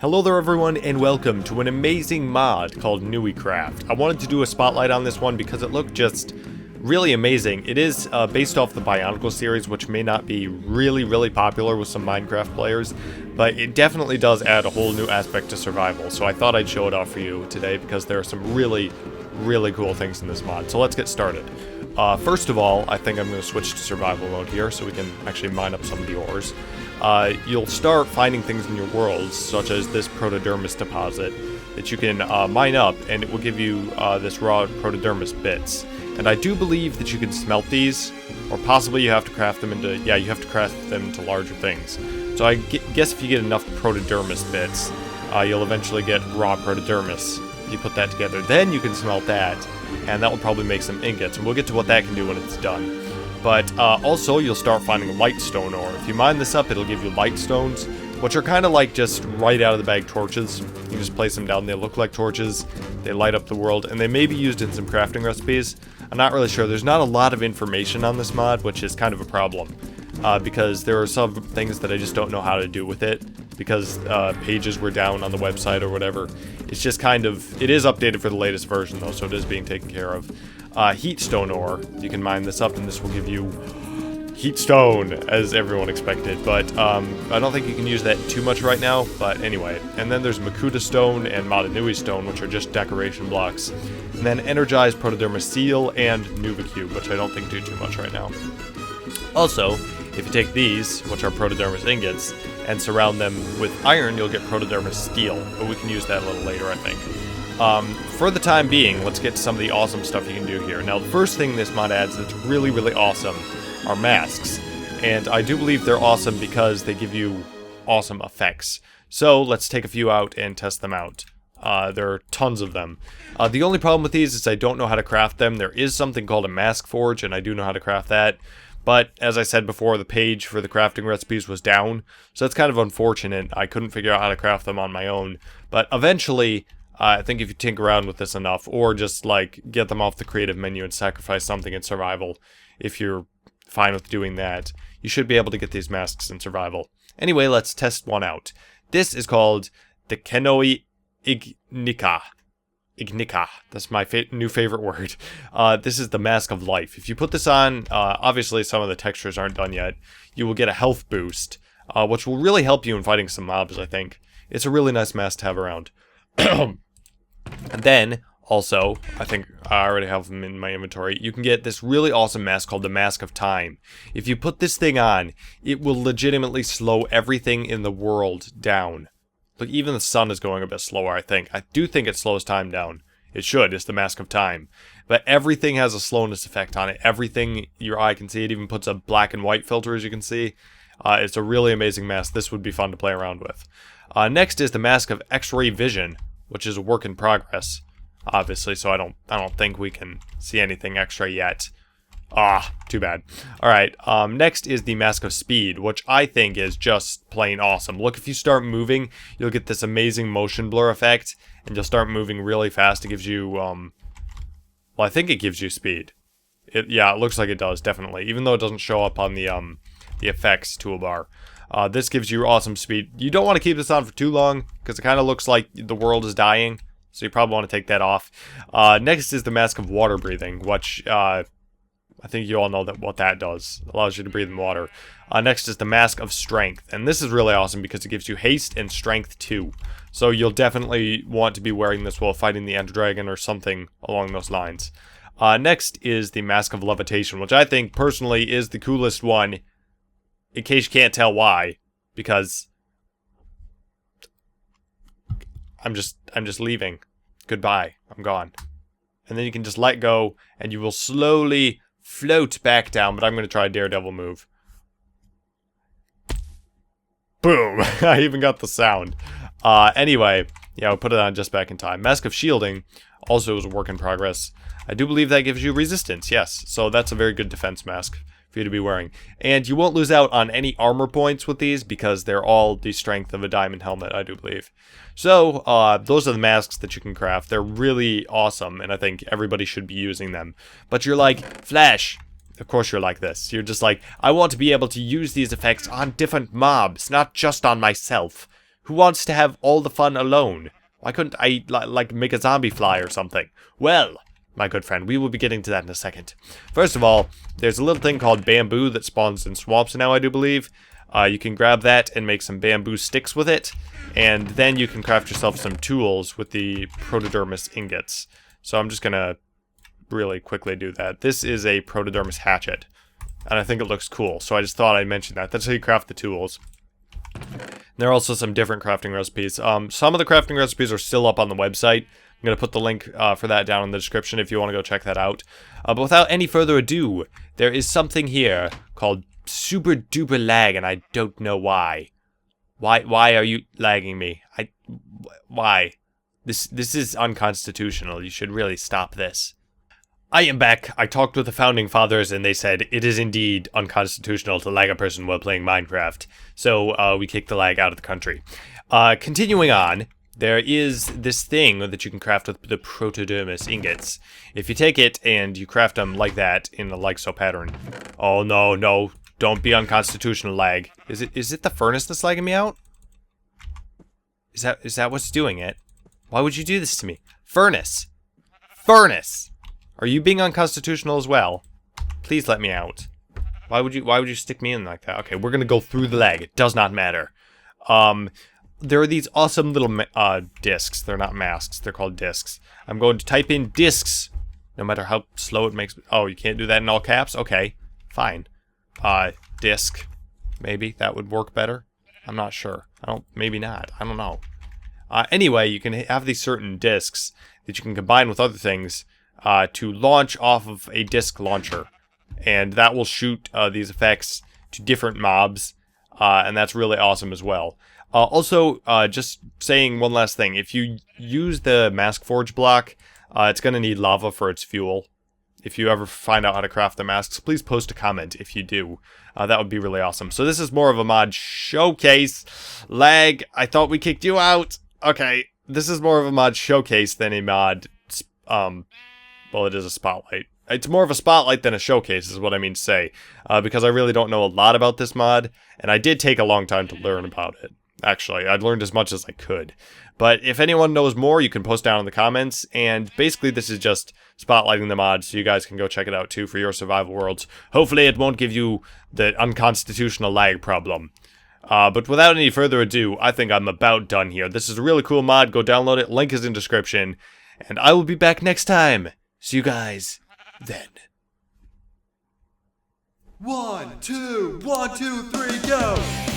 Hello there everyone and welcome to an amazing mod called NuiCraft. I wanted to do a spotlight on this one because it looked just really amazing. It is based off the Bionicle series, which may not be really popular with some Minecraft players, but it definitely does add a whole new aspect to survival. So I thought I'd show it off for you today because there are some really cool things in this mod. So let's get started. First of all, I think I'm going to switch to survival mode here so we can actually mine up some of the ores. You'll start finding things in your worlds, such as this protodermis deposit, that you can mine up, and it will give you this raw protodermis bits. And I do believe that you can smelt these, or possibly you have to craft them into, you have to craft them into larger things. So I guess if you get enough protodermis bits, you'll eventually get raw protodermis. If you put that together, then you can smelt that, and that will probably make some ingots, and we'll get to what that can do when it's done. But also, you'll start finding lightstone ore. If you mine this up, it'll give you lightstones, which are kind of like just right out of the bag torches. You just place them down, they look like torches, they light up the world, and they may be used in some crafting recipes. I'm not really sure. There's not a lot of information on this mod, which is kind of a problem, because there are some things that I just don't know how to do with it, because pages were down on the website or whatever. It's just kind of, it is updated for the latest version though, so it is being taken care of. Heatstone ore, you can mine this up and this will give you heatstone, as everyone expected, but I don't think you can use that too much right now, but anyway. And then there's Makuta stone and Madanui stone, which are just decoration blocks. And then energized protodermis seal and Nuva cube, which I don't think do too much right now. Also, if you take these, which are protodermis ingots, and surround them with iron, you'll get protodermis steel, but we can use that a little later, I think. For the time being, let's get to some of the awesome stuff you can do here. Now, the first thing this mod adds that's really awesome are masks. And I do believe they're awesome because they give you awesome effects. So, let's take a few out and test them out. There are tons of them. The only problem with these is I don't know how to craft them. There is something called a mask forge, and I do know how to craft that. But, as I said before, the page for the crafting recipes was down. So that's kind of unfortunate. I couldn't figure out how to craft them on my own. But eventually, I think if you tinker around with this enough, or just, like, get them off the creative menu and sacrifice something in survival, if you're fine with doing that, you should be able to get these masks in survival. Anyway, let's test one out. This is called the Kenoi Ignika. Ignika. That's my new favorite word. This is the Mask of Life. If you put this on, obviously some of the textures aren't done yet, you will get a health boost, which will really help you in fighting some mobs, I think. It's a really nice mask to have around. And then, also, I think I already have them in my inventory, you can get this really awesome mask called the Mask of Time. If you put this thing on, it will legitimately slow everything in the world down. Look, even the sun is going a bit slower, I think. I do think it slows time down. It should. It's the Mask of Time. But everything has a slowness effect on it. Everything your eye can see. It even puts a black and white filter, as you can see. It's a really amazing mask. This would be fun to play around with. Next is the Mask of X-Ray Vision, which is a work in progress, obviously, so I don't think we can see anything extra yet. Too bad. Alright, next is the Mask of Speed, which I think is just plain awesome. Look, if you start moving, you'll get this amazing motion blur effect, and you'll start moving really fast. It gives you, well, I think it gives you speed. Yeah, it looks like it does, definitely, even though it doesn't show up on the effects toolbar. This gives you awesome speed. You don't want to keep this on for too long, because it kind of looks like the world is dying, so you probably want to take that off. Next is the Mask of Water Breathing, which, I think you all know what that does. It allows you to breathe in water. Next is the Mask of Strength, and this is really awesome because it gives you haste and strength too. So you'll definitely want to be wearing this while fighting the Ender Dragon or something along those lines. Next is the Mask of Levitation, which I think, personally, is the coolest one. In case you can't tell why, because I'm just leaving. Goodbye. I'm gone. And then you can just let go, and you will slowly float back down, but I'm going to try a daredevil move. Boom! I even got the sound. Anyway, yeah, I'll put it on just back in time. Mask of Shielding also is a work in progress. I do believe that gives you resistance, yes. So that's a very good defense mask for you to be wearing. And you won't lose out on any armor points with these because they're all the strength of a diamond helmet, I do believe. So, those are the masks that you can craft. They're really awesome, and I think everybody should be using them. But you're like, Flash, of course you're like this. You're just like, I want to be able to use these effects on different mobs, not just on myself. Who wants to have all the fun alone? Why couldn't I, like, make a zombie fly or something? Well, my good friend, we will be getting to that in a second. First of all, there's a little thing called bamboo that spawns in swamps now, I do believe. You can grab that and make some bamboo sticks with it. And then you can craft yourself some tools with the protodermis ingots. So I'm just going to really quickly do that. This is a protodermis hatchet. And I think it looks cool, so I just thought I'd mention that. That's how you craft the tools. There are also some different crafting recipes. Some of the crafting recipes are still up on the website. I'm going to put the link for that down in the description if you want to go check that out. But without any further ado, there is something here called super duper lag, and I don't know why. Why are you lagging me? Why? This is unconstitutional. You should really stop this. I am back. I talked with the founding fathers and they said it is indeed unconstitutional to lag a person while playing Minecraft. So we kicked the lag out of the country. Continuing on, there is this thing that you can craft with the protodermis ingots. If you take it and you craft them like that in a like so pattern. Oh no, don't be unconstitutional, lag. Is it the furnace that's lagging me out? Is that what's doing it? Why would you do this to me? Furnace! Are you being unconstitutional as well? Please let me out. Why would you stick me in like that? Okay, we're gonna go through the lag. It does not matter. There are these awesome little discs. They're not masks. They're called discs. I'm going to type in discs, no matter how slow it makes. Oh, you can't do that in all caps? Okay, fine. Disc. Maybe that would work better. I'm not sure. Maybe not. I don't know. Anyway, you can have these certain discs that you can combine with other things to launch off of a disc launcher, and that will shoot these effects to different mobs, and that's really awesome as well. Also, just saying one last thing, if you use the Mask Forge block, it's going to need lava for its fuel. If you ever find out how to craft the masks, please post a comment if you do. That would be really awesome. So this is more of a mod showcase. Lag, I thought we kicked you out. Okay, this is more of a mod showcase than a mod, well, it is a spotlight. It's more of a spotlight than a showcase is what I mean to say. Because I really don't know a lot about this mod, and I did take a long time to learn about it. Actually, I learned as much as I could. But if anyone knows more, you can post down in the comments, and basically this is just spotlighting the mod so you guys can go check it out too for your survival worlds. Hopefully it won't give you the unconstitutional lag problem. But without any further ado, I think I'm about done here. This is a really cool mod. Go download it. Link is in description. And I will be back next time. See you guys then. 1, 2, 1, 2, 3, go!